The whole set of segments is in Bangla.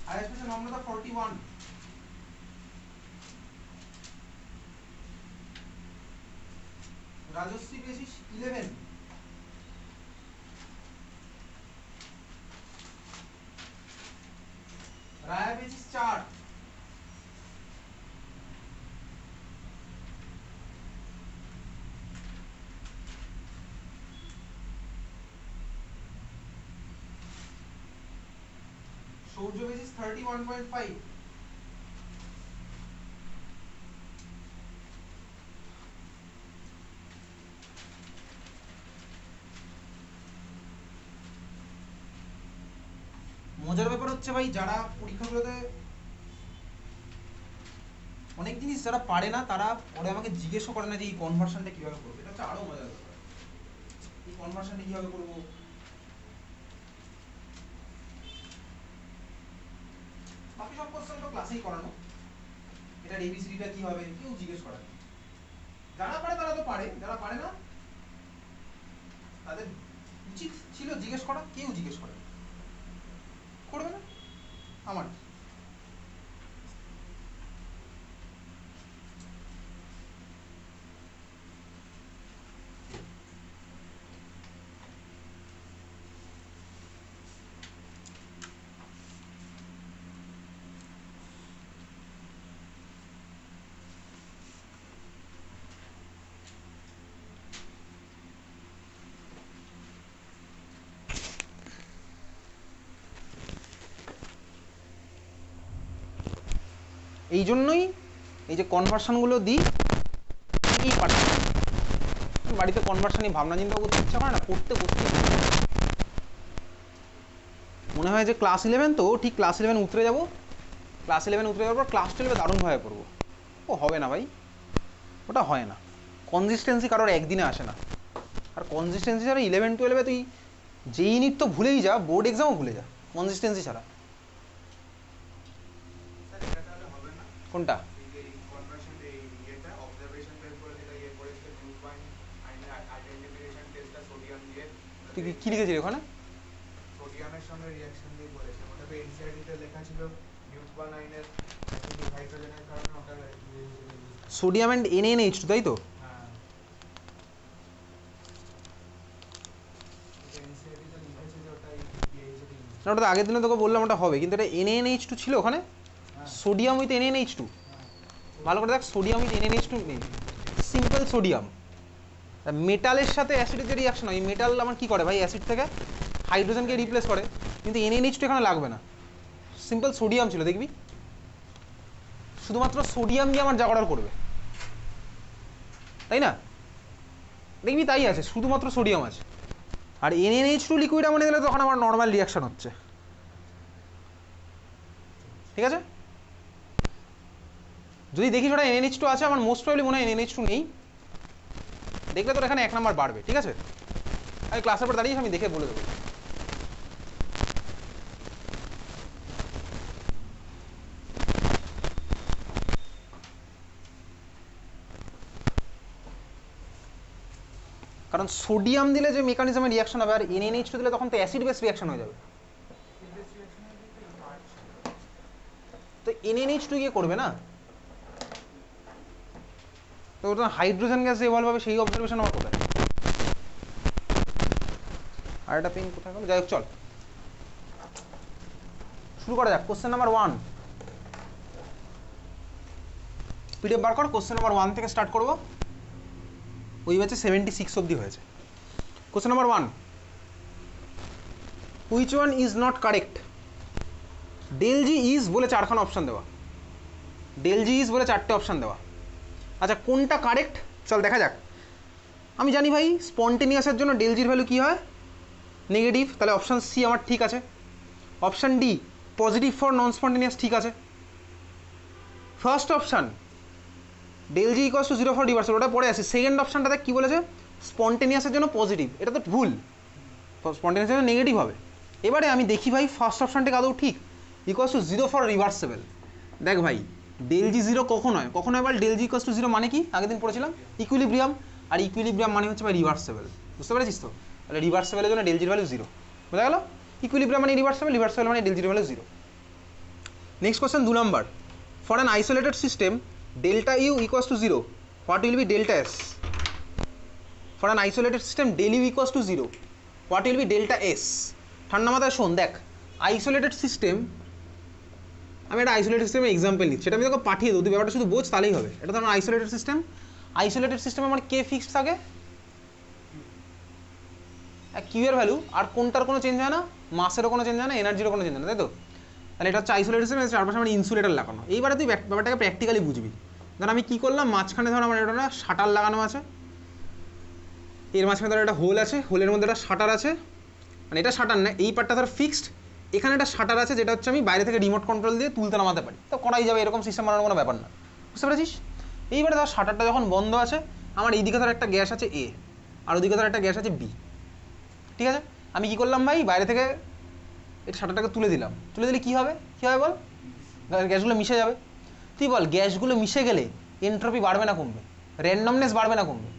highest species নম্রতা 41, রাজশ্রী পেয়েছিস 11, রায়া পেয়েছিস 4, সৌর্য পেয়েছিস 31.5, মজার ব্যাপার হচ্ছে ভাই যারা পরীক্ষাগুলোতে অনেক জিনিস যারা পারে না তারা পরে আমাকে জিজ্ঞেসও করে না যে এই কনভার্সনটা কিভাবে করবো। এটা হচ্ছে আরো মজার ব্যাপার, এই কনভার্সনটা কিভাবে করবো। বাকি সব কোশ্চেন তো ক্লাসেই করানো, এটা এবিসিডিটা কি হবে কেউ জিজ্ঞেস করে না। যারা পারে তারা তো পারে, যারা পারে না তাদের উচিত ছিল জিজ্ঞেস করা, কেউ জিজ্ঞেস করে না, করবে না আমার। এই জন্যই এই যে কনভার্সনগুলো দিই কি পারছি বাড়িতে কনভার্সনই ভাবনা চিন্তা করতে ইচ্ছা করে না, পড়তে মনে হয় যে ক্লাস 11 তো ঠিক ক্লাস 11 উতরে যাবো, ক্লাস 11 উতরে যাওয়ার পর ক্লাস 12 দারুণভাবে পড়বো। ও হবে না ভাই, ওটা হয় না। কনসিস্টেন্সি কারোর একদিনে আসে না, আর কনসিস্টেন্সি ছাড়া 11-12 তুই যেই ইউনিট তো ভুলেই যা, বোর্ড এক্সামও ভুলে যা কনসিস্টেন্সি ছাড়া। কোনটা? তুই কি লিখেছিলি ওখানে? সোডিয়ামের সঙ্গে রিঅ্যাকশন দিয়ে বলেছে, ওটাতে এনসিআরটি তে লেখা ছিল নিউট্রন আয়নের অ্যাসিডিক হাইড্রোজেনের কারণে ওটা সোডিয়াম এন্ড NaNH2 তাই তো? হ্যাঁ, এনসিআরটি তে লিখেছে যে ওটা পিএইচ এর ইউজ। না ওটা তো আগের দিনে তোকে বললাম ওটা হবে, কিন্তু এটা NaNH2 ছিল ওখানে, সোডিয়াম উইথ NaNH2। ভালো করে দেখ, সোডিয়াম উইথ NaNH2 নেই, সিম্পল সোডিয়াম। মেটালের সাথে অ্যাসিডের যে রিঅ্যাকশন হয়, মেটাল আমার কি করে ভাই, অ্যাসিড থেকে হাইড্রোজেনকে রিপ্লেস করে, কিন্তু NaNH2 এখানে লাগবে না, সিম্পল সোডিয়াম ছিল দেখবি, শুধুমাত্র সোডিয়াম দিয়ে আমার যা অর্ডার করবে, তাই না? দেখবি তাই আছে, শুধুমাত্র সোডিয়াম আছে। আর NaNH2 লিকুইড মনে গেলে তখন আমার নর্মাল রিঅ্যাকশন হচ্ছে, ঠিক আছে? যদি দেখিস ওটা NaNH2 আছে, আমার মোস্ট প্রবলি মনে হয় NaNH2 নেই, দেখলে তোর এখানে 1 নাম্বার বাড়বে, ঠিক আছে? আমি ক্লাসের পর দাঁড়িয়ে আমি দেখে বলে দেবো। কারণ সোডিয়াম দিলে যে মেকানিজমে রিঅ্যাকশন হবে, আর NaNH2 দিলে তখন তো অ্যাসিড বেস রিঅ্যাকশন হয়ে যাবে, তো NaNH2 গিয়ে করবে না, তো ওটা হাইড্রোজেন গ্যাস ইভলভ হবে, সেই অবজারভেশন আমার কোথায়? আর একটা পেন কোথায় গেল? যাই হোক, চল শুরু করা যাক। কোশ্চেন নাম্বার 1, পিডিএফ বার কর। কোশ্চেন নাম্বার 1 থেকে স্টার্ট করবো, ওই ব্যাচে 76 অবধি হয়েছে। Question number 1, which one is not correct? Del G is বলে 4খানা অপশান দেওয়া, ডেল জি ইজ বলে 4টে অপশান দেওয়া। আচ্ছা কোনটা কারেক্ট চল দেখা যাক। আমি জানি ভাই স্পন্টেনিয়াসের জন্য ডেল জির ভ্যালু কী হয়, নেগেটিভ, তাহলে অপশান সি আমার ঠিক আছে। Option D positive for non spontaneous ঠিক আছে। First option del G equals to 0 for reversal, ওটা পরে আসে। সেকেন্ড অপশানটাতে কী বলেছে, স্পন্টেনিয়াসের জন্য পজিটিভ, এটা তো ভুল, স্পন্টেনিয়াসের জন্য নেগেটিভ হবে। এবারে আমি দেখি ভাই ফার্স্ট অপশানটাকে আদৌ ঠিক, ইকুয়ালস টু 0 ফর রিভার্সেবল। দেখ ভাই ডেল জি 0 কখন হয়, কখন হয় বল? ডেল জি ইকুয়ালস টু 0 মানে কি, আগের দিন পড়েছিলাম ইকুইলিব্রিয়াম, আর ইকুইলিব্রিয়াম মানে হচ্ছে ভাই রিভার্সেবল, বুঝতে পেরেছিস তো? তাহলে রিভার্সেবলের জন্য ডেল জির ভ্যালু 0, বোঝা গেল? ইকুইলিব্রিয়াম মানে রিভার্সেবল, রিভার্সেবল মানে ডেল জির value 0। Next question 2 number, for an isolated system delta U equals to 0, what will be delta S? For an isolated system del U equals to 0, what will be delta S? ঠান্ডা মাথায় শোন, দেখ আইসোলেটেড সিস্টেম, আমি একটা আইসোলেটেড সিস্টেমের এক্সাম্পল নিচ্ছি, সেটা আমি তোকে পাঠিয়ে দেবো, তুই ব্যাপারটা শুধু বোঝ তাহলেই হবে। এটা তো আমার আইসোলেটেড সিস্টেম, আইসোলেটেড সিস্টেমে আমার কে ফিক্সড থাকে, কিউ এর ভ্যালু, আর কোনটার কোনো চেঞ্জ হয় না, মাসেরও কোনো চেঞ্জ হয় না, এনার্জিরও কোনো চেঞ্জ হয় না, তাই তো? তাহলে এটা হচ্ছে আইসোলেটেড সিস্টেম, চারপাশে আমার ইনসুলেটার লাগানো। এইবারে তুই ব্যাপারটাকে প্র্যাকটিক্যালি বুঝবি। ধর আমি কী করলাম, মাঝখানে ধর আমার একটা শাটার লাগানো আছে, এর মাঝখানে ধর একটা হোল আছে, হোলের মধ্যে একটা শাটার আছে, মানে এটা শাটার না, এই পার্টটা ধর ফিক্সড, এখানে একটা শাটার আছে যেটা হচ্ছে আমি বাইরে থেকে রিমোট কন্ট্রোল দিয়ে তুলতে নামাতে পারি, তো করাই যাবে, এরকম সিস্টেম বানানোর কোনো ব্যাপার না, বুঝতে পেরেছিস? এইবারে ধর শাটারটা যখন বন্ধ আছে, আমার এইদিকে ধর একটা গ্যাস আছে এ, আর ওদিকে ধর একটা গ্যাস আছে বি, ঠিক আছে? আমি কী করলাম ভাই, বাইরে থেকে এটা শাটারটাকে তুলে দিলাম, তুলে দিলে কী হবে, বল? গ্যাসগুলো মিশে যাবে। তুই বল, গ্যাসগুলো মিশে গেলে এন্ট্রপি বাড়বে না কমবে? র্যান্ডমনেস বাড়বে না কমবে?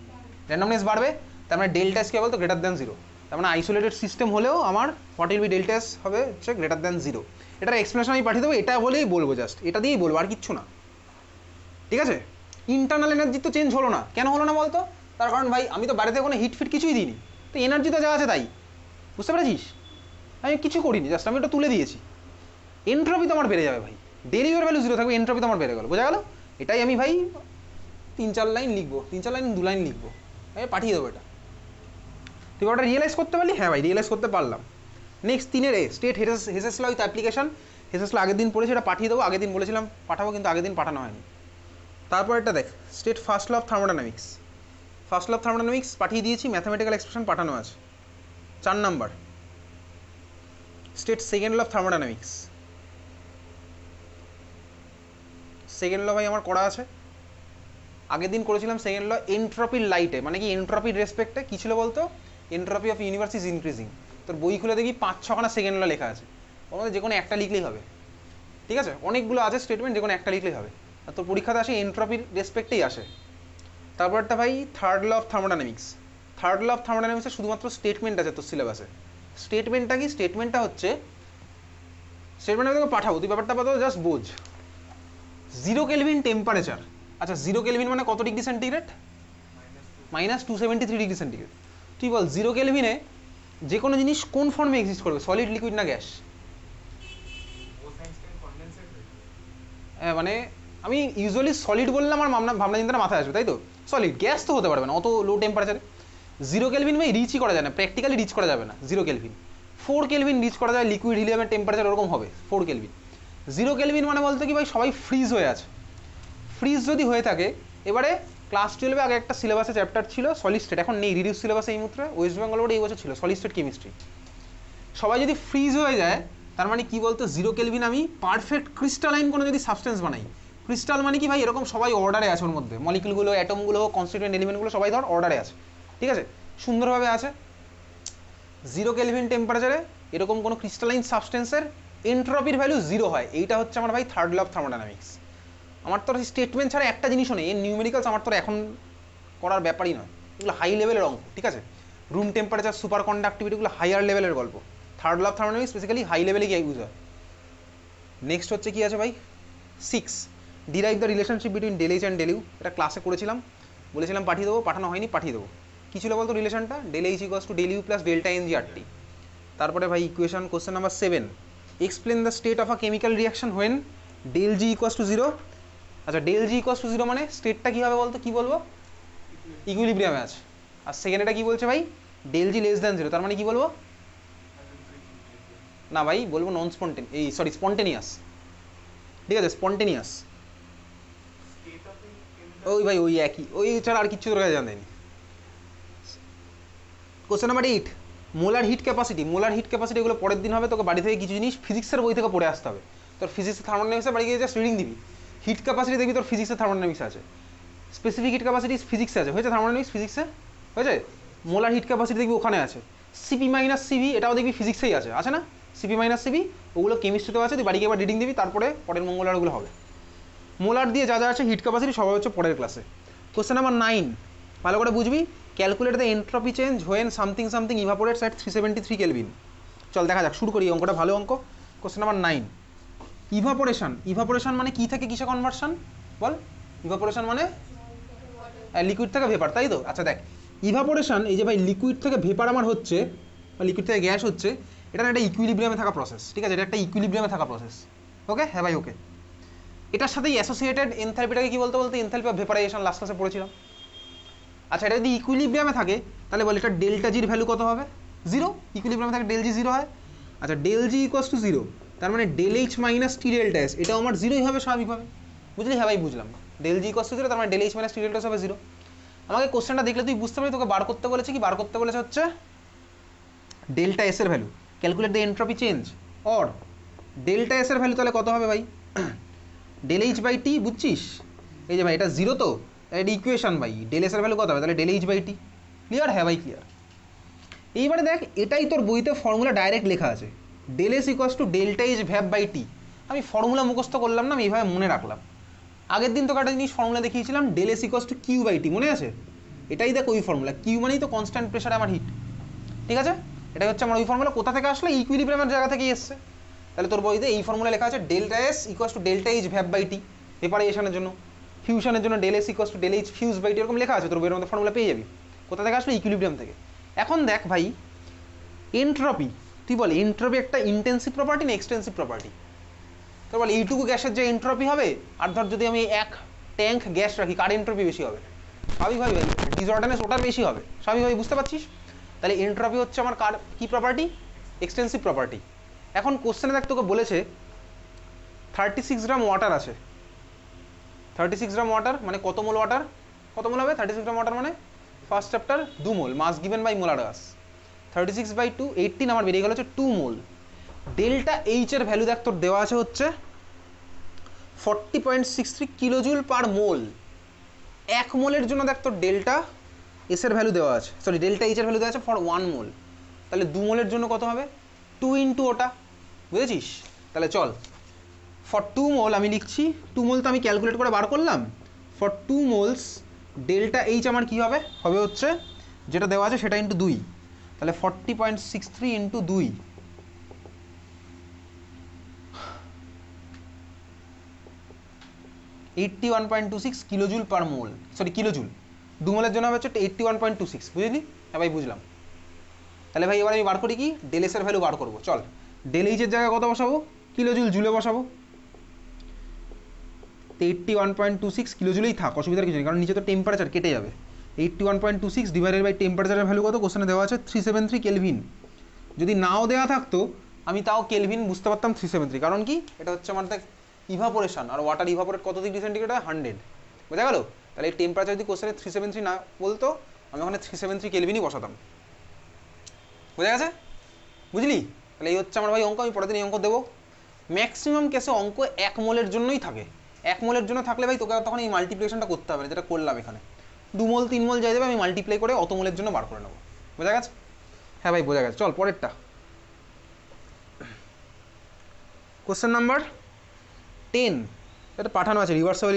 র্যান্ডমনেস বাড়বে, তার মানে ডেল্টা এস কী বলতো, গ্রেটার দ্যান 0। তার মানে আইসোলেটেড সিস্টেম হলেও আমার what will be delta S হবে হচ্ছে গ্রেটার দ্যান 0। এটার এক্সপ্লেনেশন আমি পাঠিয়ে দেবো, এটা বলেই বলবো, জাস্ট এটা দিয়েই বলবো, আর কিচ্ছু না, ঠিক আছে? ইন্টারনাল এনার্জি তো চেঞ্জ হলো না, কেন হলো না বলতো? তার কারণ ভাই আমি তো বাইরে কোনো হিট ফিট কিছুই দিইনি, তো এনার্জি তো যা আছে তাই, বুঝতে পেরেছিস? আমি কিছু করিনি, জাস্ট আমি ওটা তুলে দিয়েছি। এন্ট্রপি তো আমার বেড়ে যাবে ভাই, ডেল ইউর ভ্যালু 0 থাকবে, এন্ট্রপি তো আমার বেড়ে গেল, বোঝা গেল? এটাই আমি ভাই 3-4 লাইন লিখবো, 3-4 লাইন 2 লাইন লিখবো, আমি পাঠিয়ে দেবো এটা। তুই ওটা রিয়েলাইজ করতে পারলি? হ্যাঁ ভাই, রিয়েলাইজ করতে পারলাম। নেক্সট 3-এর এ, state Hess's law with application. Hess's law আগের দিন পড়েছি, এটা পাঠিয়ে দেবো, আগের দিন বলেছিলাম পাঠাবো, কিন্তু আগের দিন পাঠানো হয়নি। তারপর এটা দেখ, state first law of thermodynamics. First law of thermodynamics পাঠিয়ে দিয়েছি, ম্যাথামেটিক্যাল এক্সপ্রেশন পাঠানো আছে। 4 number, state second law of thermodynamics. Second law ভাই আমার করা আছে, আগের দিন করেছিলাম সেকেন্ড ল এন্ট্রপির লাইটে, মানে কি এন্ট্রপির রেসপেক্টে কী ছিল বলতো, entropy of universe is increasing. তোর বই খুলে দেখি 5-6খানা সেকেন্ড ল লেখা আছে, ওর মধ্যে যে কোনো একটা লিখলেই হবে, ঠিক আছে? অনেকগুলো আছে স্টেটমেন্ট, যে কোনো একটা লিখলেই হবে, আর তোর পরীক্ষাতে আসে এন্ট্রপির রেসপেক্টেই আসে। তারপরটা ভাই third law of thermodynamics. Third law of থার্মোডাইনামিক্সে শুধুমাত্র স্টেটমেন্ট আছে তোর সিলেবাসে। স্টেটমেন্টটা কি, স্টেটমেন্টটা হচ্ছে, স্টেটমেন্টটা তোকে পাঠাবো, তুই ব্যাপারটা পাঠাবো, জাস্ট বোঝ। 0 কেলভিন টেম্পারেচার, আচ্ছা 0 কেলভিন মানে কত ডিগ্রি সেন্টিগ্রেড? -273 degree centigrade. তুই বল 0 কেলভিনে যে কোনো জিনিস কোন ফর্মে এক্সিস্ট করবে, সলিড, লিকুইড না গ্যাস? মানে আমি ইউজুয়ালি সলিড বললে আমার ভাবনা চিন্তাটা মাথায় আসবে, তাই তো? সলিড, গ্যাস তো হতে পারবে না অত লো টেম্পারেচারে। 0 কেলভিন ভাই রিচই করা যায় না, প্র্যাকটিক্যালি রিচ করা যাবে না 0 কেলভিন। 4 কেলভিন রিচ করা যায়, লিকুইড হিলিয়ামের টেম্পারেচার ওরকম হবে 4 কেলভিন। 0 কেলভিন মানে বলতে কি ভাই, সবাই ফ্রিজ হয়ে আছে। ফ্রিজ যদি হয়ে থাকে, এবারে ক্লাস 12-এ আগে একটা সিলেবাসে চ্যাপ্টার ছিল সলিড স্টেট, এখন নেই, রিডিউস সিলেবাসে এই মুহূর্তে, ওয়েস্ট বেঙ্গল বোর্ডে এই বছর ছিল সলিড স্টেট কেমিস্ট্রি। সবাই যদি ফ্রিজ হয়ে যায়, তার মানে কি বলতো, 0 কেলভিন আমি পারফেক্ট ক্রিস্টালাইন কোনো যদি সাবস্টেন্স বানাই, ক্রিস্টাল মানে কি ভাই, এরকম সবাই অর্ডারে আছে, ওর মধ্যে মলিকুলগুলো, অ্যাটমগুলো, কনস্টিটিউয়েন্ট এলিমেন্টগুলো সবাই ধর অর্ডারে আছে, ঠিক আছে, সুন্দরভাবে আছে। 0 কেলভিন টেম্পারেচারে এরকম কোনো ক্রিস্টালাইন সাবস্টেন্সের এন্ট্রপির ভ্যালু 0 হয়, এইটা হচ্ছে আমার ভাই থার্ড ল অফ থার্মোডাইনামিক্স। আমার তোর স্টেটমেন্ট ছাড়া একটা জিনিসও নেই, এর নিউমেরিক্যালস আমার তোর এখন করার ব্যাপারই নয়, এগুলো হাই লেভেলের অঙ্ক, ঠিক আছে? রুম টেম্পারেচার, সুপার কন্ডাক্টিভিটিগুলো হায়ার লেভেলের গল্প। Third law of thermodynamics basically high লেভেলে গিয়ে ইউজ হয়। নেক্সট হচ্ছে কি আছে ভাই, 6, derive the relationship between del H and del U. এটা ক্লাসে করেছিলাম, বলেছিলাম পাঠিয়ে দেবো, পাঠানো হয়নি, পাঠিয়ে দেবো। কী ছিল বলতো রিলেশনটা, del H equals to del U plus delta N G R T. তারপরে ভাই equation question number 7, explain the state of a chemical reaction when del G equals to 0। আচ্ছা ডেল জি ইকুয়ালস টু 0 মানে স্টেটটা কী হবে বলতো, কী বলবো, ইকুইলিব্রিয়ামে আছে। আর সেকেন্ড এটা কী বলছে ভাই, ডেল জি লেস দ্যান 0, তার মানে কী বলবো, না ভাই বলবো নন স্পন্টেনিয়াস, ঠিক আছে, স্পন্টেনিয়াস। ওই ভাই ওই একই, ওই ছাড়া আর কিচ্ছু তোর কাছে জানেনি। Question number 8, molar hit capacity. Molar hit capacity এগুলো পরের দিন হবে, তোকে বাড়ি থেকে কিছু জিনিস ফিজিক্সের বই থেকে পড়ে আসতে হবে। তোর ফিজিক্সের থার্মোডাইনামিক্সে বাড়ি গিয়ে জাস্ট রিডিং দিবি, হিট ক্যাপাসিটি দেখবি তোর ফিজিক্সের থার্মোডাইনামিক্স আছে, স্পেসিফিক হিট ক্যাপাসিটি ফিজিক্সে আছে, হয়েছে থার্মোডাইনামিক্স ফিজিক্সে হয়েছে। মোলার হিট ক্যাপাসিটি দেখবি ওখানে আছে, সিপি মাইনাস সিভি এটাও দেখবি ফিজিক্সেই আছে না, সিপি মাইনাস সিভি ওগুলো কেমিস্ট্রিতেও আছে, তুই বাড়ি গিয়ে এবার রিডিং দিবি, তারপরে পরের মঙ্গলবারগুলো হবে। মোলার দিয়ে যা যা আছে হিট ক্যাপাসিটি সবাই হচ্ছে পরের ক্লাসে। কোশ্চেন নাম্বার 9, ভালো করে বুঝবি, calculate the entropy change when something something evaporates at 373 kelvin. চল দেখা যাক, শুরু করি, অঙ্কটা ভালো অঙ্ক। কোশ্চেন নাম্বার 9, ইভাপোরেশন মানে কি থেকে কিসে কনভার্সন বল? ইভাপোরেশন মানে লিকুইড থেকে ভেপার, তাই তো? আচ্ছা দেখ, ইভাপোরেশন এই যে ভাই লিকুইড থেকে ভেপার আমার হচ্ছে বা লিকুইড থেকে গ্যাস হচ্ছে, এটা একটা ইকুইলিব্রিয়ামে থাকা প্রসেস, ঠিক আছে? এটা একটা ইকুইলিব্রিয়ামে থাকা প্রসেস। ওকে, হ্যাঁ ভাই ওকে। এটার সাথেই অ্যাসোসিয়েটেড এনথালপিটাকে কি বলতে এনথালপি অফ ভেপারাইজেশন লাস্ট ক্লাসে পড়েছিলাম। আচ্ছা, এটা যদি ইকুইলিব্রিয়ামে থাকে তাহলে বল এটা ডেল্টা জির ভ্যালু কত হবে? 0। ইকুইলিব্রিয়ামে থাকে ডেল জি 0 হয়। আচ্ছা, ডেল জি ইকুয়ালস টু 0, তার মানে ডেল এইচ মাইনাস টি ডেল্টা এস, এটাও আমার 0ই হবে স্বাভাবিকভাবে। বুঝলি? হ্যাঁ ভাই বুঝলাম। ডেল জি ইকুয়ালস টু 0, তার মানে ডেল এইচ মাইনাস টি ডেল্টা এস হবে 0। আমাকে কোশ্চেনটা দেখলে তুই বুঝতে পারবি তোকে বার করতে বলেছে কি? বার করতে বলেছে হচ্ছে ডেল্টা এস এর value, calculate the entropy change or delta S এর ভ্যালু তাহলে কত হবে ভাই? ডেল এইচ বাই টি, বুঝছিস? এই যে ভাই এটা 0 তো, এটা ইকুয়েশন ভাই, ডেল এস এর ভ্যালু কত হবে? তাহলে del H by T. Clear? হ্যাঁ ভাই ক্লিয়ার। এইবারে দেখ, এটাই তোর বইতে ফর্মুলা ডাইরেক্ট লেখা আছে, del S equals to delta H vap by T. আমি ফর্মুলা মুখস্থ করলাম না, আমি এইভাবে মনে রাখলাম। আগের দিন তোকে একটা জিনিস ফর্মুলা দেখিয়েছিলাম, del S equals to Q by T, মনে আছে? এটাই দেখ ওই ফর্মুলা, কিউ মানেই তো কনস্ট্যান্ট প্রেশারে আমার হিট, ঠিক আছে? এটাই হচ্ছে আমার ওই ফর্মুলা। কোথা থেকে আসলে? ইকুইলিব্রিয়ামের জায়গা থেকেই এসছে। তাহলে তোর বইতে এই ফর্মুলা লেখা আছে, delta S equals to delta H vap by T, ভেপারাইজেশনের জন্য। ফিউশনের জন্য del S equals to del H fus by T, এরকম লেখা আছে তোর বইয়ের মধ্যে, ফর্মুলা পেয়ে যাবি। কোথা থেকে আসলে? ইকুইলিব্রিয়াম থেকে। এখন দেখ ভাই, এন্ট্রপি, তুই বল এন্ট্রপি একটা ইন্টেন্সিভ প্রপার্টি না এক্সটেন্সিভ প্রপার্টি? তো বল এইটুকু গ্যাসের যে এন্ট্রপি হবে, আর ধর যদি আমি 1 ট্যাঙ্ক গ্যাস রাখি, কার এন্ট্রপি বেশি হবে? স্বাভাবিকভাবে ভাই ডিসঅর্ডারনেস ওটার বেশি হবে, স্বাভাবিকভাবে, বুঝতে পারছিস? তাহলে এন্ট্রপি হচ্ছে আমার কার কি প্রপার্টি? Extensive property. এখন কোশ্চেনে দেখ তোকে বলেছে 36 গ্রাম ওয়াটার আছে। 36 গ্রাম ওয়াটার মানে কত মোল ওয়াটার? কত মোল হবে 36 গ্রাম ওয়াটার মানে? First chapter 2 mole, mass given by molar mass. 36 by 2 18, আমার বেরিয়ে গেল হচ্ছে 2 মোল। ডেল্টা এইচ এর ভ্যালু দেখ তোর দেওয়া আছে হচ্ছে 40.63 কিলোজুল পার মোল। 1 মোলের জন্য দেখ তোর ডেল্টা এস এর ভ্যালু দেওয়া আছে, সরি ডেল্টা এইচ এর ভ্যালু দেওয়া আছে ফর 1 মোল। তাহলে 2 মোলের জন্য কত হবে? 2 ইন্টু ওটা, বুঝেছিস? তাহলে চল, ফর 2 মোল আমি লিখছি, 2 মোল তো আমি ক্যালকুলেট করে বার করলাম। ফর 2 মোলস ডেল্টা এইচ আমার কী হবে? হবে হচ্ছে যেটা দেওয়া আছে সেটা ইন্টু 2, তাহলে 40.63 ইন্টু 2, 81.26 কিলোজুল পার মোল, সরি কিলোজুল। 2 মোলের জন্য হবে হচ্ছে 81.26, বুঝলি? হ্যাঁ ভাই বুঝলাম। তাহলে ভাই এবার আমি বার করি কি? ডেল এস এর ভ্যালু বার করবো। চল, ডেল এইচের জায়গায় কত বসাবো? কিলোজুল, জুলে বসাবো। 81.26 কিলোজুলেই থাক, অসুবিধার কিছু নেই, কারণ নিচে তো টেম্পারেচার কেটে যাবে। 81.26 ডিভাইডেড বাই টেম্পারেচারের ভ্যালু কত? কোশ্চেনে দেওয়া আছে 373 কেলভিন। যদি নাও দেওয়া থাকতো আমি তাও কেলভিন বুঝতে পারতাম 373, কারণ কি? এটা হচ্ছে আমার দেখ ইভাপোরেশন, আর ওয়াটার ইভাপোরেট কত ডিগ্রি সেন্টিগ্রেড হয়? 100, বোঝা গেল? তাহলে এই টেম্পারেচার যদি কোশ্চেনে 373 না বলতো, আমি ওখানে 373 কেলভিনই বসাতাম, বোঝা গেছে? বুঝলি? তাহলে এই হচ্ছে আমার ভাই অঙ্ক, আমি পরের দিন এই অঙ্ক দেবো। ম্যাক্সিমাম কেসে অঙ্ক 1 মোলের জন্যই থাকে। 1 মোলের জন্য থাকলে ভাই তোকে তখন এই মাল্টিপ্লিকেশনটা করতে হবে না, যেটা করলাম এখানে। 2 মোল 3 মোল যাই দেবে, আমি মাল্টিপ্লাই করে অত মোলের জন্য বার করে নেবো, বোঝা গেছে? হ্যাঁ ভাই বোঝা গেছে। চল পরেরটা, কোশ্চেন নাম্বার 10, এটা পাঠানো আছে, রিভার্সেবল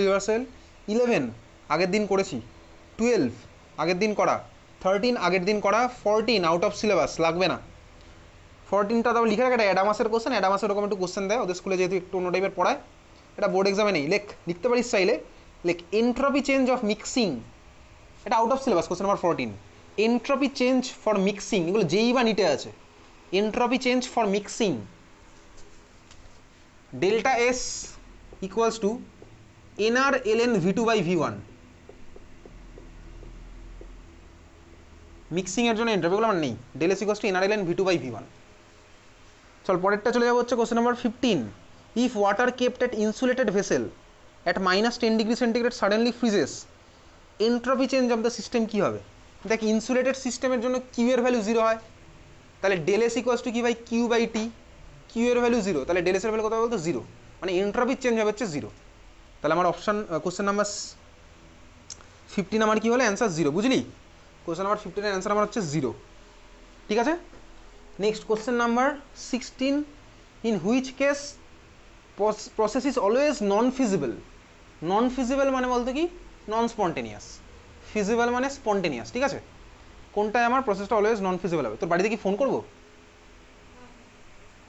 11 আগের দিন করেছি, 12 আগের দিন করা, 13 আগের দিন করা, 14 আউট অফ সিলেবাস, লাগবে না। 14টা তাও লিখে রাখে, এটা অ্যাডামাসের কোশ্চেন, অ্যাডামাসের ওরকম একটু কোশ্চেন দেয় ওদের স্কুলে, যেহেতু একটু অন্য টাইপের পড়ায়, এটা বোর্ড এক্সামে নেই। লিখতে পারিস চাইলে, এন্ট্রপি চেঞ্জ অফ মিক্সিং, এটা out of syllabus, question number 14। Entropy change for mixing, এগুলো যেই বা নিটে আছে। Entropy change for mixing, delta S equals to N R L N V two by V one. মিক্সিংয়ের জন্য এন্ট্রপিগুলো আমার নেই, del S equals to N R L N V two by V one. চল পরেরটা চলে যাবো হচ্ছে question number 15, if water kept at insulated vessel at -10 degree centigrade suddenly freezes, entropy change of the system কী হবে? দেখ, ইনসুলেটেড সিস্টেমের জন্য কিউ এর ভ্যালু 0 হয়, তাহলে ডেল এস ইকুয়ালস টু কি ভাই? Q by T. কিউ এর ভ্যালু 0, তাহলে ডেল এস এর ভ্যালু কত হবে বলতো? 0, মানে এন্ট্রপি চেঞ্জ হবে হচ্ছে 0। তাহলে আমার অপশান কোশ্চেন নাম্বার 15 আমার কী হলো? অ্যান্সার 0, বুঝলি? কোশ্চেন নাম্বার 15 এর অ্যান্সার আমার হচ্ছে 0, ঠিক আছে? Next question number 16, in which case process is always non feasible. Non feasible মানে বলতে কি? নন স্পন্টেনিয়াস। ফিজিবল মানে স্পন্টেনিয়াস, ঠিক আছে? কোনটায় আমার প্রসেসটা অলওয়েজ নন ফিজিবল হবে? তোর বাড়িতে কি ফোন করবো?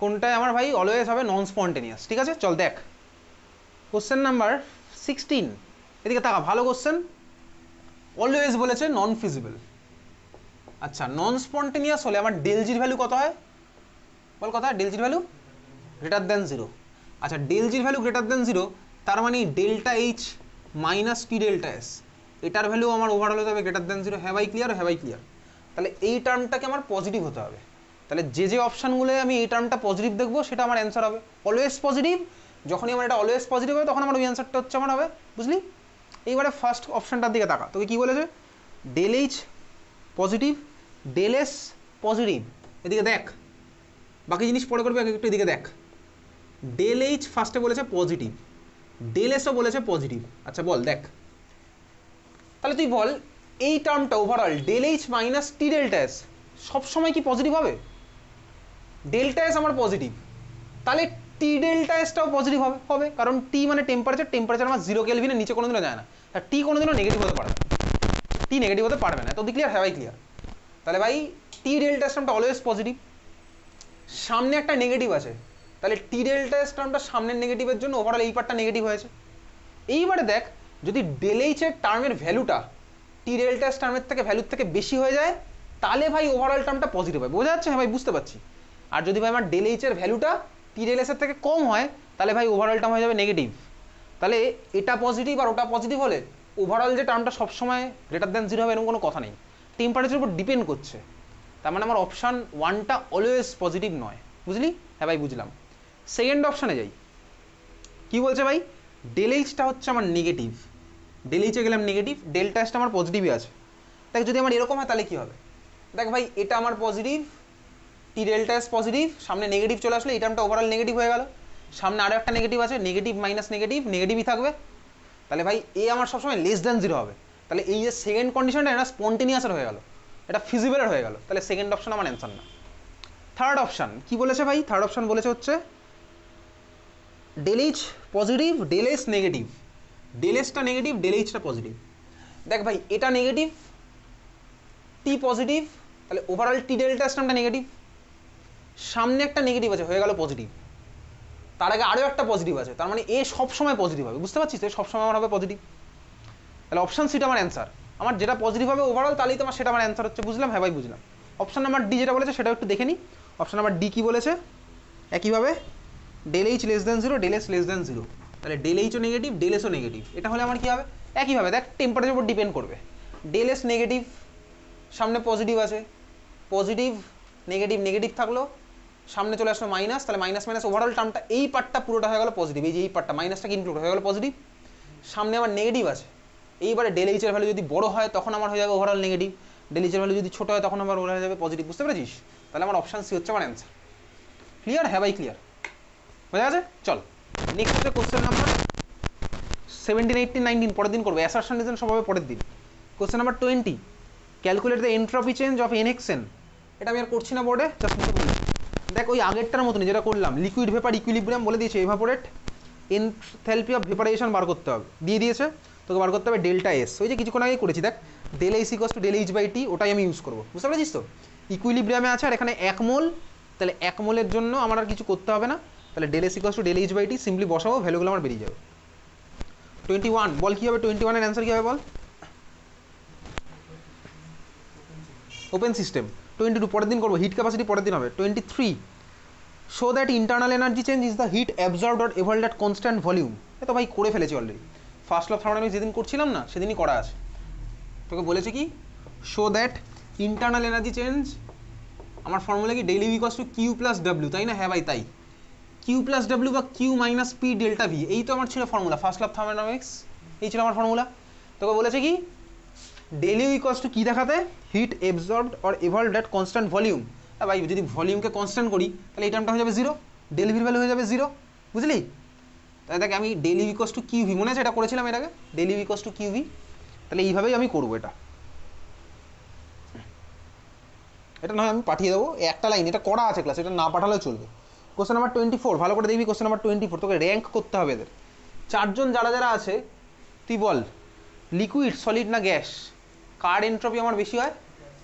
কোনটায় আমার ভাই অলওয়েজ হবে নন স্পন্টেনিয়াস। ঠিক আছে, চল দেখ কোশ্চেন নাম্বার 16, এদিকে তাকা, ভালো কোশ্চেন। অলওয়েজ বলেছে নন ফিজিবল। আচ্ছা, নন স্পন্টেনিয়াস হলে আমার ডেল জির ভ্যালু কত হয় বল, কত হয় ডেল জির ভ্যালু? Greater than 0। আচ্ছা, ডেল জির ভ্যালু গ্রেটার দেন 0, তার মানে ডেল্টা এইচ মাইনাস টি ডেল্টা এস, এটার ভ্যালু আমার ওভারঅল হতে হবে গ্রেটার দেন 0। হ্যাঁ ভাই ক্লিয়ার, হ্যাঁ ভাই ক্লিয়ার। তাহলে এই টার্মটাকে আমার পজিটিভ হতে হবে। তাহলে যে অপশানগুলোয় আমি এই টার্মটা পজিটিভ দেখবো সেটা আমার অ্যান্সার হবে অলওয়েজ পজিটিভ। যখনই আমার এটা অলওয়েজ পজিটিভ হবে তখন আমার ওই অ্যান্সারটা হচ্ছে আমার হবে, বুঝলি? এইবারে ফার্স্ট অপশানটার দিকে তাকা, তোকে কি বলেছে? Del H positive, del S positive. এদিকে দেখ, বাকি জিনিস পরে করবি, একটু এদিকে দেখ। ডেল এইচ ফার্স্টে বলেছে পজিটিভ, ডেল এসও বলেছে পজিটিভ। আচ্ছা বল দেখ, তাহলে তুই বল এই টার্মটা ওভারঅল ডেল এইচ মাইনাস টি ডেল্টা এস সবসময় কি পজিটিভ হবে? ডেল্টা এস আমার পজিটিভ, তাহলে টি ডেল্টা এসটাও পজিটিভ হবে, হবে কারণ টি মানে টেম্পারেচার, টেম্পারেচার আমার 0 কেলভিনের নিচে কোনোদিনও যায় না, আর টি কোনোদিনও নেগেটিভ হতে পারবে না, টি নেগেটিভ হতে পারবে না। তো ক্লিয়ার? হ্যাঁ ভাই ক্লিয়ার। তাহলে ভাই টি ডেল্টা এস টার্মটা অলওয়েজ পজিটিভ, সামনে একটা নেগেটিভ আছে, তাহলে টি ডেল্টা এস টার্মটা সামনের নেগেটিভের জন্য ওভারঅল এই পার্টটা নেগেটিভ হয়েছে। এইবারে দেখ, যদি ডেল এইচ এর টার্মের ভ্যালুটা টি ডেল্টা এস টার্মের থেকে ভ্যালুর থেকে বেশি হয়ে যায়, তাহলে ভাই ওভারঅল টার্মটা পজিটিভ হয়। বোঝা যাচ্ছে? হ্যাঁ ভাই বুঝতে পারছি। আর যদি ভাই আমার ডেল এইচ এর ভ্যালুটা টি ডেল এস এর থেকে কম হয়, তাহলে ভাই ওভারঅল টার্ম হয়ে যাবে নেগেটিভ। তাহলে এটা পজিটিভ আর ওটা পজিটিভ হলে ওভারঅল যে টার্মটা সবসময় গ্রেটার দেন 0 হবে এরকম কোনো কথা নেই, টেম্পারেচারের উপর ডিপেন্ড করছে। তার মানে আমার অপশান 1টা অলওয়েজ পজিটিভ নয়, বুঝলি? হ্যাঁ ভাই বুঝলাম। সেকেন্ড অপশানে যাই, কি বলছে ভাই? ডেল এইচটা হচ্ছে আমার নেগেটিভ, ডেল এইচে গেলাম নেগেটিভ, ডেল্টা এসটা আমার পজিটিভই আছে। দেখ যদি আমার এরকম হয় তাহলে কী হবে? দেখ ভাই এটা আমার পজিটিভ, টি ডেল্টা এস পজিটিভ, সামনে নেগেটিভ চলে আসলে এই টার্মটা ওভারঅল নেগেটিভ হয়ে গেল, সামনে আরও একটা নেগেটিভ আছে, নেগেটিভ মাইনাস নেগেটিভ, নেগেটিভই থাকবে। তাহলে ভাই এ আমার সবসময় লেস দ্যান 0 হবে। তাহলে এই যে সেকেন্ড কন্ডিশনটা এটা স্পন্টেনিয়াসের হয়ে গেল, এটা ফিজিবলের হয়ে গেল, তাহলে সেকেন্ড অপশন আমার অ্যান্সার না। থার্ড অপশান কি বলেছে ভাই? থার্ড অপশান বলেছে হচ্ছে del H positive, del S negative, del এসটা নেগেটিভ, ডেল এইচটা পজিটিভ। দেখ ভাই এটা নেগেটিভ, টি পজিটিভ, তাহলে ওভারঅল টি ডেল্টা টার্মটা নেগেটিভ, সামনে একটা নেগেটিভ আছে হয়ে গেল পজিটিভ, তার আগে আরও একটা পজিটিভ আছে, তার মানে এ সবসময় পজিটিভ হবে, বুঝতে পারছিস? এ সবসময় আমার হবে পজিটিভ। তাহলে অপশান সিটা আমার অ্যান্সার, আমার যেটা পজিটিভ হবে ওভারঅল তাহলেই তোমার সেটা আমার অ্যান্সার হচ্ছে, বুঝলাম? হ্যাঁ ভাই বুঝলাম। অপশান নাম্বার ডি যেটা বলেছে সেটা একটু দেখে নিই। অপশান নাম্বার ডি কী বলেছে? একইভাবে del H less than 0, del S less than 0, তাহলে ডেল এইচও নেগেটিভ, ডেল এসও নেগেটিভ। এটা হলে আমার কী হবে? একইভাবে দেখ টেম্পারেচারের উপর ডিপেন্ড করবে, ডেল এস নেগেটিভ, সামনে পজিটিভ আছে, পজিটিভ নেগেটিভ, নেগেটিভ থাকলো, সামনে চলে আসলো মাইনাস, তাহলে মাইনাস মাইনাস ওভারঅল টার্মটা এই পার্টটা পুরোটা হয়ে গেল পজিটিভ, এই যে এই পার্টটা মাইনাসটাকে ইনক্লুড হয়ে গেল পজিটিভ, সামনে আমার নেগেটিভ আছে। এইবারে ডেল এইচের ভ্যালু যদি বড় হয় তখন আমার হয়ে যাবে ওভারঅল নেগেটিভ, ডেল এইচের ভ্যালু যদি ছোটো হয় তখন আমার হয়ে যাবে পজিটিভ, বুঝতে পেরেছিস? তাহলে আমার অপশান সি হচ্ছে আমার অ্যান্সার। ক্লিয়ার? হ্যাঁ ভাই ক্লিয়ার, বোঝা গেছে? চল নেক্সট হচ্ছে কোশ্চেন নাম্বার 17, 18, 19 পরের দিন করবো, অ্যাসারশন রিজন সব হবে পরের দিন। Question number 20, calculate the entropy change of n hexane. এটা আমি আর করছি না বোর্ডে, জাস্ট মুখে বলি। দেখ ওই আগেরটার মতনই যেটা করলাম, লিকুইড ভেপার ইকুইলিব্রিয়াম বলে দিয়েছে, এভাপোরেট এনথ্যালপি অফ ভেপারাইজেশন বার করতে হবে, দিয়ে দিয়েছে তোকে বার করতে হবে ডেল্টা এস, ওই যে কিছুক্ষণ আগে করেছি দেখ, del H equals to del H by T, ওটাই আমি ইউজ করবো, বুঝতে পেরেছিস তো? ইকুইলিব্রিয়ামে আছে আর এখানে 1 মোল, তাহলে 1 মোলের জন্য আমার আর কিছু করতে হবে না, তাহলে del S equals to del H by T simply বসাবো, ভ্যালুগুলো আমার বেরিয়ে যাবে। 21 বল কী হবে? 21 এর অ্যান্সার কী হবে বল? Open system. 22 পরের দিন করবো, হিট ক্যাপাসিটি পরের দিন হবে। 23, show that internal energy change is the heat absorbed or evolved at constant volume. এ তো ভাই করে ফেলেছি already, first law of thermodynamics যেদিন করছিলাম না সেদিনই করা আছে। তোকে বলেছে কি? Show that internal energy change, আমার ফর্মুলা কি? Del U equals to Q plus W, তাই না? হ্যাঁ ভাই তাই, কিউ প্লাস ডাব্লিউ বা Q minus P delta V, এই তো আমার ছিল formula first law of thermodynamics, এই ছিল আমার ফর্মুলা। তোকে বলেছে কি? ডেল ইউ ইকুয়ালস টু কী দেখাতে? Heat absorbed or evolved at constant volume. ভাই যদি ভলিউমকে কনস্ট্যান্ট করি তাহলে এই টার্মটা হয়ে যাবে 0, ডেল ভির ভ্যালু হয়ে যাবে 0, বুঝলি? তাহলে দেখ আমি del U equals to Q V, মনে আছে এটা করেছিলাম এর আগে, del U equals to Q V, তাহলে এইভাবেই আমি করবো এটা। এটা নয় আমি পাঠিয়ে দেবো একটা লাইন, এটা করা আছে ক্লাস, এটা না পাঠালেও চলবে। কোশ্চেন নাম্বার 24 ভালো করে দেখবি, কোশ্চেন নাম্বার 24 তোকে র্যাঙ্ক করতে হবে এদের। 4 জন যারা যারা আছে তুই বল লিকুইড, সলিড না গ্যাস, কার এন্ট্রপি আমার বেশি হয়?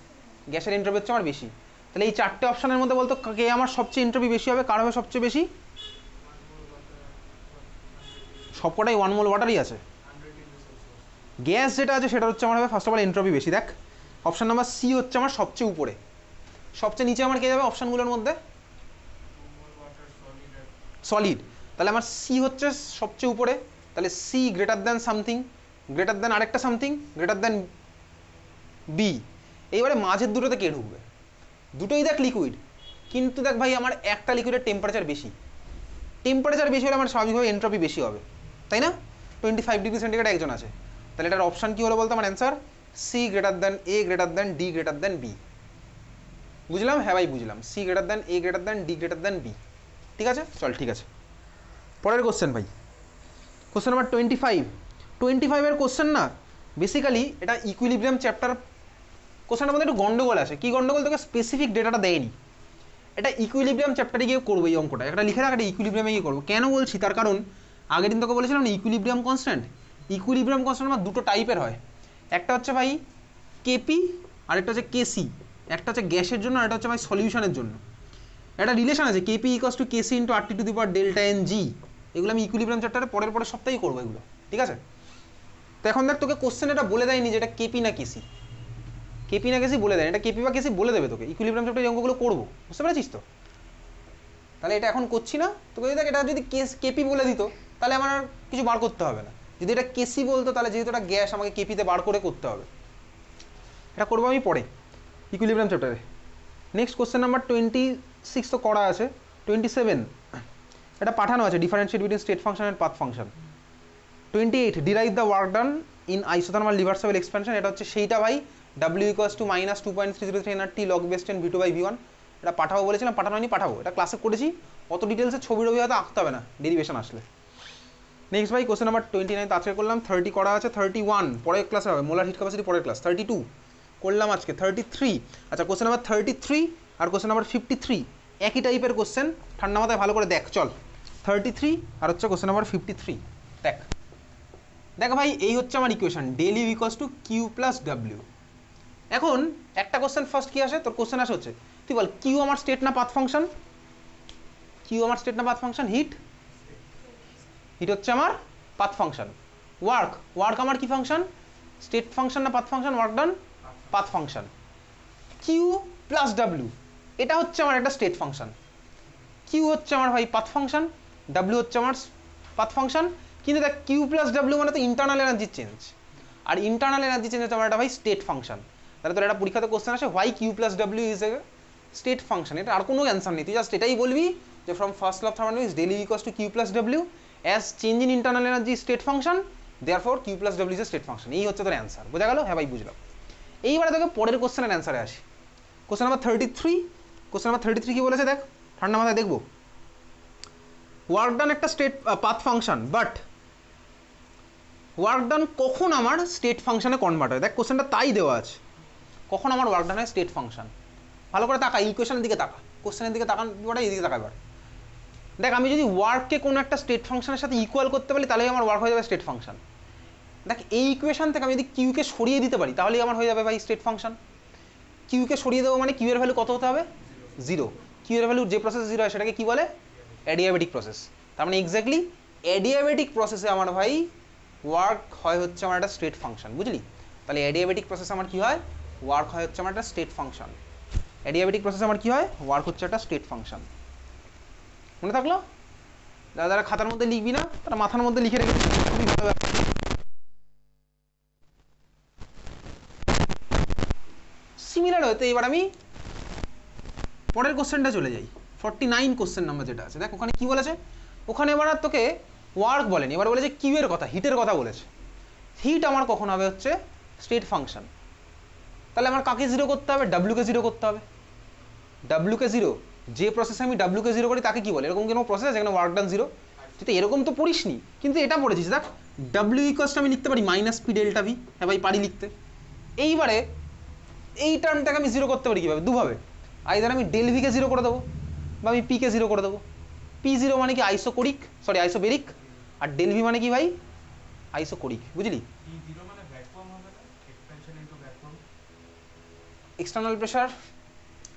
গ্যাসের এন্ট্রপি হচ্ছে আমার বেশি। তাহলে এই চারটে অপশনের মধ্যে বলতো কে আমার সবচেয়ে এন্ট্রপি বেশি হবে, কার হবে সবচেয়ে বেশি? সবকটাই 1 মোল ওয়াটারই আছে। গ্যাস যেটা আছে সেটা হচ্ছে আমার হবে ফার্স্ট অফ অল এন্ট্রপি বেশি। দেখ অপশন নাম্বার সি হচ্ছে আমার সবচেয়ে উপরে, সবচেয়ে নিচে আমার কে যাবে অপশনগুলোর মধ্যে? সলিড। তাহলে আমার সি হচ্ছে সবচেয়ে উপরে, তাহলে C greater than something, greater than আরেকটা সামথিং, গ্রেটার দ্যান বি। এইবারে মাঝের দুটোতে কে ঢুকবে? দুটোই দেখ লিকুইড, কিন্তু দেখ ভাই আমার একটা লিকুইডের টেম্পারেচার বেশি, টেম্পারেচার বেশি হলে আমার স্বাভাবিকভাবে এন্ট্রপি বেশি হবে, তাই না? 25 ডিগ্রি সেন্টিগ্রেড একজন আছে, তাহলে এটার অপশন কি হলো বলতো আমার answer? C greater than A greater than D greater than B. বুঝলাম? হ্যাঁ ভাই বুঝলাম, C greater than A greater than D greater than B. ঠিক আছে, চল ঠিক আছে। পরের কোশ্চেন ভাই, কোশ্চেন নাম্বার 25। 25-এর কোশ্চেন না বেসিক্যালি এটা ইকুইলিব্রিয়াম চ্যাপ্টার। কোশ্চেনটার মধ্যে একটু গন্ডগোল আছে। কি গন্ডগোল? তোকে স্পেসিফিক ডেটাটা দেয়নি। এটা ইকুইলিব্রিয়াম চ্যাপ্টারে গিয়ে করবো এই অঙ্কটা, একটা লিখে রাখ, এটা ইকুইলিব্রিয়ামে গিয়ে করবো। কেন বলছি তার কারণ, আগের দিন তোকে বলেছিলাম না ইকুইলিব্রিয়াম কনস্ট্যান্ট। ইকুইলিব্রিয়াম কনস্ট্যান্ট আমার দুটো টাইপের হয়, একটা হচ্ছে ভাই কেপি, আরেকটা হচ্ছে কেসি। একটা হচ্ছে গ্যাসের জন্য, আর একটা হচ্ছে ভাই সলিউশনের জন্য। একটা রিলেশন আছে KP equals to KC into R T to the power delta N G. এগুলো আমি ইকুইলিব্রিয়াম চ্যাপ্টারে পরের সপ্তাহেই করবো এগুলো, ঠিক আছে? তো এখন দেখ তোকে কোশ্চেন এটা বলে দেয়নি যে এটা কেপি না কেসি, কেপি না কেসি বলে দেয়, এটা কেপি বা কেসি বলে দেবে তোকে। ইকুইলিব্রিয়াম চ্যাপ্টারে এই অঙ্কগুলো করবো, বুঝতে পেরেছিস তো? তাহলে এটা এখন করছি না, তোকে দেখ এটা যদি কেপি বলে দিত তাহলে আমার আর কিছু বার করতে হবে না। যদি এটা কেসি বলতো তাহলে যেহেতু এটা গ্যাস আমাকে কেপিতে বার করে করতে হবে। এটা করবো আমি পরে ইকুইলিব্রিয়াম চ্যাপ্টারে। নেক্সট কোশ্চেন নাম্বার 26 তো করা আছে। 27 এটা পাঠানো আছে, differentiate between state function and path function. 28 derive the work done in isothermal reversible expansion. এটা হচ্ছে সেইটা ভাই, W equals to minus 2.303 NRT log base 10 V2 by V1। এটা পাঠাবো বলেছিলাম, পাঠানো হয়নি, পাঠাবো। এটা ক্লাসে করেছি, অত ডিটেলসে ছবি হয়তো আঁকতে হবে না, ডেরিভেশন আসলে। নেক্সট ভাই কোশ্চেন নাম্বার 29 আজকে করলাম। 30 করা আছে, 31 পরের ক্লাসে হবে, মোলার হিট ক্যাপাসিটি পরের ক্লাস। 32 করলাম আজকে, 33। আচ্ছা কোশ্চেন নাম্বার 33 আর কোশ্চেন নাম্বার 53 একই টাইপের কোশ্চেন, ঠান্ডা মাথায় ভালো করে দেখ। চল 33 আর হচ্ছে কোশ্চেন নাম্বার 53 দেখ। দেখ ভাই এই হচ্ছে আমার equation, del U equals to Q plus W. এখন একটা কোশ্চেন ফার্স্ট কি আসে তোর? কোশ্চেন আসে হচ্ছে তুই বল কিউ আমার স্টেট না পাথ ফাংশন? কিউ আমার স্টেট না পাথ ফাংশন? হিট, হিট হচ্ছে আমার পাথ ফাংশন। ওয়ার্ক, ওয়ার্ক আমার কি ফাংশন? স্টেট ফাংশন না path function? Work done path function. Q plus W এটা হচ্ছে আমার একটা স্টেট ফাংশন। কিউ হচ্ছে আমার ভাই পাথ ফাংশন, ডাব্লিউ হচ্ছে আমার পাথ ফাংশন। কিন্তু দেখ কিউ প্লাস ডাব্লিউ মানে তো ইন্টারনাল এনার্জি চেঞ্জ, আর ইন্টারনাল এনার্জি চেঞ্জ হচ্ছে আমার একটা ভাই স্টেট ফাংশন। তাহলে তোর একটা পরীক্ষাতে কোশ্চেন আসে why Q plus W is a state function. এটা আর কোনো অ্যান্সার নেই, তুই জাস্ট এটাই বলবি যে from first law of thermodynamics del U equals to Q plus W as change in internal energy state function, therefore Q plus W is a state function. এই হচ্ছে তোর অ্যান্সার, বোঝা গেল? হ্যাঁ ভাই বুঝলাম। এইবারে তোকে পরের কোশ্চেনের অ্যান্সারে আসি। Question number 33। কোশ্চেন নাম্বার 33 কি বলেছে দেখ, ঠান্ডা মাথায় দেখবো। ওয়ার্ক ডান একটা state path function, but work done কখন আমার স্টেট ফাংশনে কনভার্ট হয়? দেখ কোশ্চেনটা তাই দেওয়া আছে, কখন আমার ওয়ার্ক ডান হয় স্টেট ফাংশন। ভালো করে তাকা, ইকুয়েশনের দিকে তাকা, কোশ্চেনের দিকে তাকান, এইদিকে তাকা এবার। দেখ আমি যদি ওয়ার্ককে কোনো একটা স্টেট ফাংশনের সাথে ইকুয়াল করতে পারি তাহলেই আমার ওয়ার্ক হয়ে যাবে স্টেট ফাংশন। দেখ এই ইকুয়েশন থেকে আমি যদি কিউকে সরিয়ে দিতে পারি তাহলেই আমার হয়ে যাবে ভাই স্টেট ফাংশন। কিউকে সরিয়ে দেবো মানে কিউ এর ভ্যালু কত হতে হবে? 0। কিউ এর ভ্যালু যে প্রসেস 0 হয় সেটাকে কি বলে? Adiabatic process. তার মানে এক্স্যাক্টলি অ্যাডিয়াবেটিক প্রসেসে আমার ভাই ওয়ার্ক হয় হচ্ছে আমার একটা স্টেট ফাংশন, বুঝলি? তাহলে অ্যাডিয়াবেটিক প্রসেসে আমার কি হয়? ওয়ার্ক হয় হচ্ছে আমার একটা স্টেট ফাংশন। অ্যাডিয়াবেটিক প্রসেসে আমার কি হয়? ওয়ার্ক হচ্ছে একটা স্টেট ফাংশন। মনে থাকলো? যারা যারা খাতার মধ্যে লিখবি না তারা মাথার মধ্যে লিখে রেখে খুবই ভালো ব্যাপার। সিমিলার হয়তো এবার আমি পরের কোশ্চেনটা চলে যাই। 49 কোশ্চেন নাম্বার যেটা আছে, দেখ ওখানে কি বলেছে? ওখানে এবার আর তোকে ওয়ার্ক বলেনি, এবার বলেছে কিউ এর কথা, হিটের কথা বলেছে। হিট আমার কখন হবে হচ্ছে স্টেট ফাংশন। তাহলে আমার কাকে 0 করতে হবে? ডাব্লিউকে 0 করতে হবে। ডাব্লিউকে 0, যে প্রসেসে আমি ডাব্লিউকে 0 করি তাকে কি বলে? এরকম কোনো প্রসেস যেখানে ওয়ার্ক ডান 0? তুই তো এরকম তো পড়িসনি, কিন্তু এটা পড়েছিস। দেখ ডাব্লিউ ইকুয়ালস আমি লিখতে পারি মাইনাস পি ডেল্টা ভি। হ্যাঁ ভাই পারি লিখতে। এইবারে এই টার্মটাকে আমি 0 করতে পারি কীভাবে? দুভাবে। আইদার আমি ডেল ভিকে 0 করে দেবো বা আমি পিকে 0 করে দেবো। P0 মানে কি আইসোকোরিক, সরি আইসোবেরিক, আর ডেল ভি মানে কি ভাই? আইসোকোরিক, বুঝলি? P0 মানে ভ্যাকুয়াম হবে না, expansion into vacuum. External pressure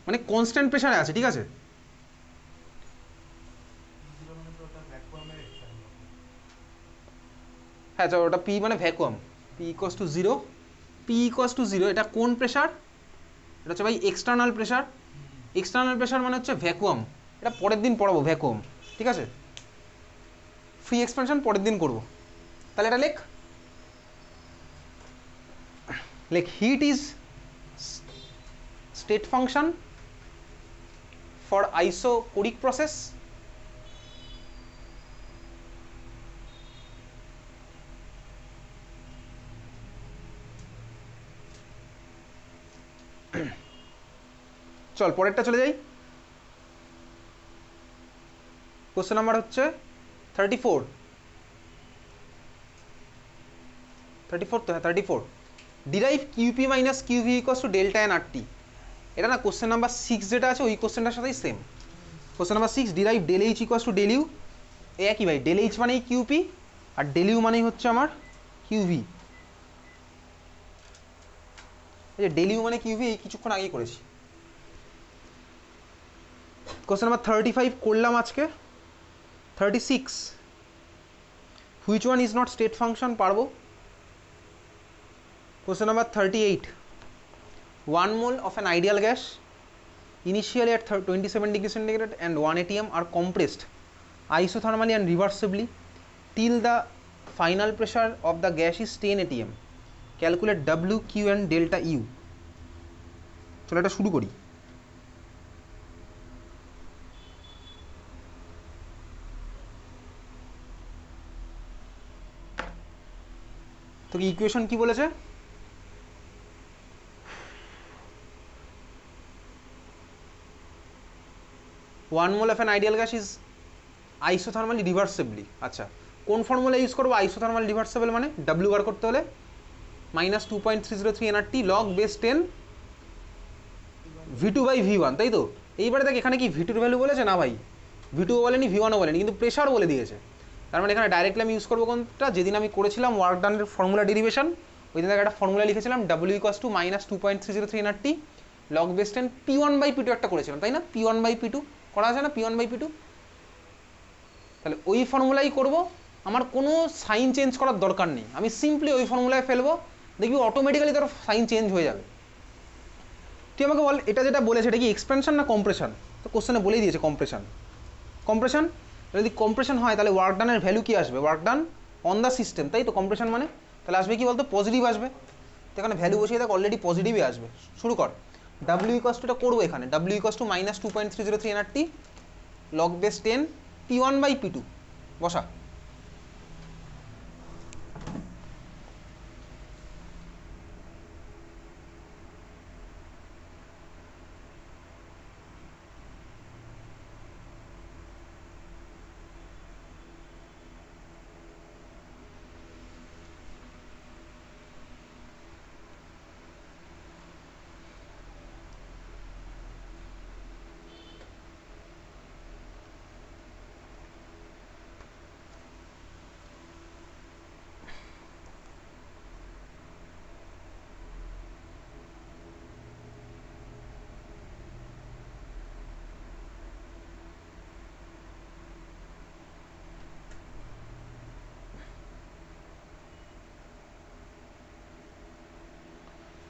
মানে কনস্ট্যান্ট প্রেসারে আছে, ঠিক আছে। জিরো মানে তো ওটা ভ্যাকুয়ামের এক্সাম্পল। হ্যাঁ চলো, ওটা পি মানে vacuum, P equals to zero, P equals to zero. এটা কোন প্রেসার? এটা হচ্ছে ভাই এক্সটার্নাল প্রেসার। এক্সটার্নাল প্রেসার মানে হচ্ছে ভ্যাকুয়াম। এটা পরের দিন পড়াবো ভ্যাকুয়াম, ঠিক আছে। ফ্রি এক্সপ্যানশন পরের দিন করব। তাহলে এটা লেখ, লেখ heat is state function for isochoric process চল পরেরটা চলে যাই। কোশ্চেন নাম্বার হচ্ছে 34, 34 তো, হ্যাঁ 34। Derive Q P minus Q V equals to delta N R T. এটা না কোশ্চেন নাম্বার 6 যেটা আছে ওই কোশ্চেনটার সাথেই same. Question number 6, derive del H equals to del U. এ একই ভাই, ডেল এইচ মানেই কিউপি আর ডেল ইউ মানেই হচ্ছে আমার কিউভি। এই যে ডেল ইউ মানে কিউভি এই কিছুক্ষণ আগেই করেছি। কোশ্চেন নাম্বার 35 করলাম আজকে। 36, which one is not state function, পারবো। Question number 38, 1 mole of an ideal gas initially at 27 degrees centigrade and 1 atm are compressed isothermally and reversibly till the final pressure of the gas is 10 atm. Calculate W, Q and delta U. চলো এটা শুরু করি। তো ইকুয়েশন কি বলেছে? One mole of an ideal gas is isothermally reversibly. আচ্ছা, কোন ফর্মুলা ইউজ করবো আইসোথার্মাল রিভার্সেবল মানে? ডাব্লিউ বার করতে হলে -2.303 NRT log base 10 V2 by V1, তাই তো। এইবারে দেখ এখানে কি V2 এর ভ্যালু বলেছে? না ভাই, V2 বলেনি, V1ও বলেনি, কিন্তু প্রেশার বলে দিয়েছে। তার মানে এখানে ডাইরেক্টলি আমি ইউজ করবো কোনটা? যেদিন আমি করেছিলাম ওয়ার্ক ডানের ফর্মুলা ডেরিভেশন, ওই দিন একটা ফর্মুলা লিখেছিলাম W equals to -2.303 NRT log base 10 P1 by P2 একটা করেছিলাম, তাই না? P1 বাই P2 করা আছে না, P1 বাই P2। তাহলে ওই ফর্মুলাই করব, আমার কোনো সাইন চেঞ্জ করার দরকার নেই, আমি সিম্পলি ওই ফর্মুলায় ফেলবো, দেখবি অটোমেটিক্যালি তোর সাইন চেঞ্জ হয়ে যাবে। তুই আমাকে বল, এটা যেটা বলেছে এটা কি এক্সপেনশন না কম্প্রেশন? তো কোশ্চেনে বলেই দিয়েছে কম্প্রেশন। কম্প্রেশন, যদি কম্প্রেশন হয় তাহলে ওয়ার্ক ডানের ভ্যালু কি আসবে? Work done on the system, তাই তো কম্প্রেশন মানে। তাহলে আসবে কি বলতো? পজিটিভ আসবে। তো এখানে ভ্যালু বসিয়ে দেখ, অলরেডি পজিটিভই আসবে। শুরু কর। ডাব্লিউ ইকোয়াস টুটা করবো এখানে, W equals to -2.303 NRT log base 10 P1 by P2 বসা।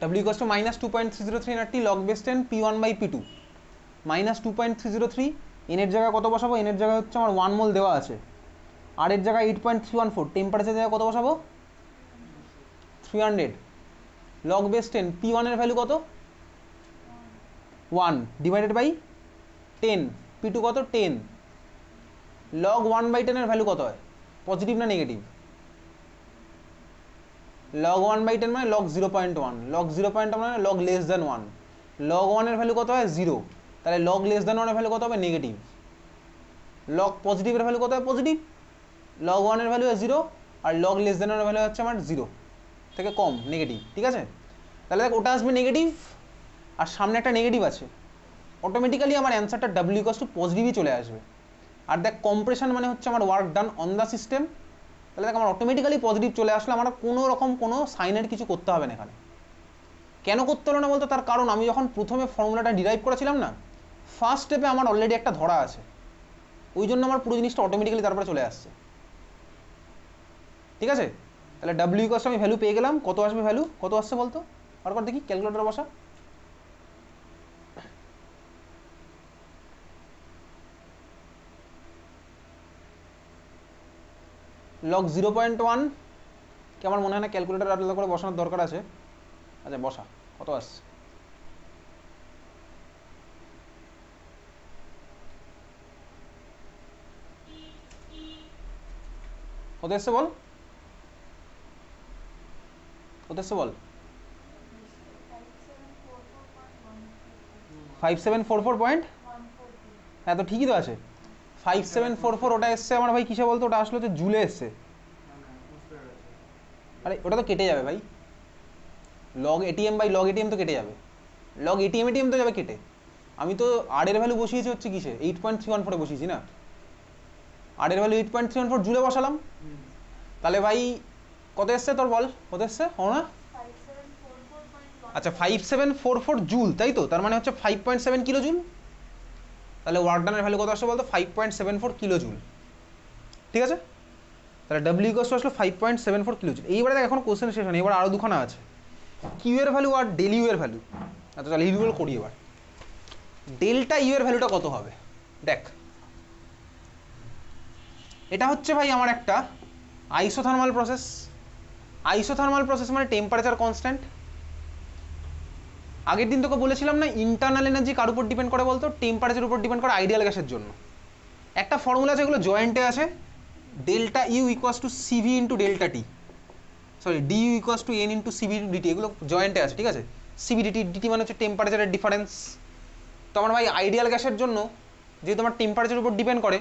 W equals to -2.303 এনআরটি log base 10 P1 by P2 -2.303। n এর জায়গায় কত বসাবো? n এর জায়গায় হচ্ছে আমার 1 মোল দেওয়া আছে, আর এর জায়গায় 8.314, টেম্পারেচার জায়গায় কত বসাবো? 300 log base 10 P1 এর ভ্যালু কত? 1 ডিভাইডেড বাই 10, P2 কত? 10 log 1 বাই 10 এর ভ্যালু কত হয়? পজিটিভ না নেগেটিভ? log 1 বাই 10 মানে log 0.1, log 0.1 মানে log লেস দ্যান 1, log 1 এর ভ্যালু কত হয়? 0, তাহলে log লেস দ্যান 1 এর ভ্যালু কত হবে? নেগেটিভ। log পজিটিভের ভ্যালু কত হয়? পজিটিভ। log 1 এর ভ্যালু হয় 0 আর log লেস দ্যান 1 এর ভ্যালু হচ্ছে আমার 0 থেকে কম, নেগেটিভ, ঠিক আছে। তাহলে দেখ ওটা আসবে নেগেটিভ আর সামনে একটা নেগেটিভ আছে, অটোমেটিক্যালি আমার অ্যান্সারটা W ইকুয়ালস টু পজিটিভই চলে আসবে। আর দেখ কম্প্রেশন মানে হচ্ছে আমার work done on the system, তাহলে দেখ আমার অটোমেটিক্যালি পজিটিভ চলে আসলে আমার কোনো রকম কোনো সাইনের কিছু করতে হবে না এখানে। কেন করতে হলো না বলতো, তার কারণ আমি যখন প্রথমে ফর্মুলাটা ডিরাইভ করেছিলাম না, ফার্স্ট স্টেপে আমার অলরেডি একটা ধরা আছে, ওই জন্য আমার পুরো জিনিসটা অটোমেটিক্যালি তারপরে চলে আসছে। ঠিক আছে, তাহলে ডাব্লিউ ইকুয়ালস আমি ভ্যালু পেয়ে গেলাম, কত আসবে ভ্যালু, কত আসছে বলতো, তারপর দেখি ক্যালকুলেটর বসা। লগ 0.1, কি আমার মনে হয় না ক্যালকুলেটর আলাদা করে বসানোর দরকার আছে। আচ্ছা বসা, কত আসছে, কত এসছে বল, কত এসছে বল, 5744 পয়েন্ট, হ্যাঁ তো ঠিকই তো আছে, 5744 ওটা এসছে আমার ভাই কিসে বলতো, ওটা আসলে হচ্ছে জুলে এসছে। আরে ওটা তো কেটে যাবে ভাই, log ATM by log ATM তো কেটে যাবে, লগ এটিএম এটিএম তো যাবে কেটে। আমি তো আর এর ভ্যালু বসিয়েছি হচ্ছে কিসে, 8.314 বসিয়েছি না, আর এর ভ্যালু 8.314 জুলে বসালাম, তাহলে ভাই কত এসছে তোর বল, কত এসছে হো না, আচ্ছা 5744 জুল, তাই তো, তার মানে হচ্ছে 5.7 কিলো জুল। তাহলে ওয়ার্ক ডানের ভ্যালু কত আসছে বলতো, 5.74 কিলো জুল। ঠিক আছে, তাহলে ডাব্লিউ ইকুয়ালস আসলো 5.74 কিলো জুল। এইবারে দেখ এখন কোশ্চেন শেষ হয়নি, এবার আরও দুখানা আছে, কিউ এর ভ্যালু আর ডেল ইউ এর ভ্যালু। আচ্ছা তাহলে ইউগুলো করি এবার, ডেল্টা ইউ এর ভ্যালুটা কত হবে দেখ, এটা হচ্ছে ভাই আমার একটা আইসোথার্মাল প্রসেস। আইসোথার্মাল প্রসেস মানে টেম্পারেচার কনস্ট্যান্ট। আগের দিন তোকে বলেছিলাম না ইন্টারনাল এনার্জি কার উপর ডিপেন্ড করে বলতো, টেম্পারেচার উপর ডিপেন্ড করে আইডিয়াল গ্যাসের জন্য। একটা ফর্মুলা আছে, এগুলো জয়েন্টে আছে, delta U equals to CV into delta T, sorry D U equals to N into CV DT, এগুলো জয়েন্টে আছে। ঠিক আছে, সিভি ডিটি, ডিটি মানে হচ্ছে টেম্পারেচারের ডিফারেন্স। তো আমার ভাই আইডিয়াল গ্যাসের জন্য যেহেতু আমার টেম্পারেচার উপর ডিপেন্ড করে,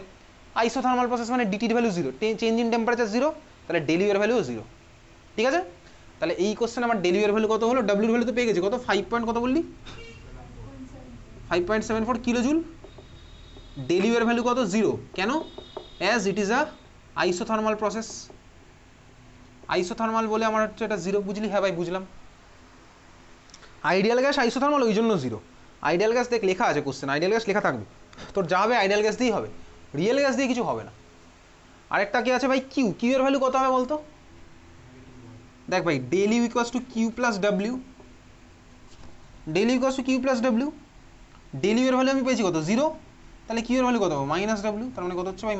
আইসোথার্মাল প্রসেস মানে ডিটির value zero, change in temperature zero, তাহলে ডেলিউ এর ভ্যালু জিরো। ঠিক আছে, তাহলে এই কোশ্চেন আমার ডেলিউ এর ভ্যালু কত হলো, ডাব্লিউর ভ্যালু তো পেয়ে গেছি, কত 5 পয়েন্ট কত বললি 5.74 কিলো জুল। ডেলিউ এর ভ্যালু কত জিরো, কেন, as it is a isothermal process. Isothermal বলে আমার হচ্ছে এটা জিরো, বুঝলি, হ্যাঁ ভাই বুঝলাম। আইডিয়াল গ্যাস আইসোথার্মাল ওই জন্য জিরো। আইডিয়াল গ্যাস দেখ লেখা আছে কোশ্চেন, আইডিয়াল গ্যাস লেখা থাকবে, তোর যা হবে আইডিয়াল গ্যাস দিয়েই হবে, রিয়েল গ্যাস দিয়ে কিছু হবে না। আরেকটা কি আছে ভাই কিউ, কিউ এর ভ্যালু কত হবে বলতো, দেখ ভাই del U equals to Q plus W, del U equals to Q plus W, del U এর ভ্যালু আমি পেয়েছি কত জিরো, তাহলে কিউ এর ভ্যালু কত হবে মাইনাস ডাব্লিউ, তার মানে কত হচ্ছে ভাই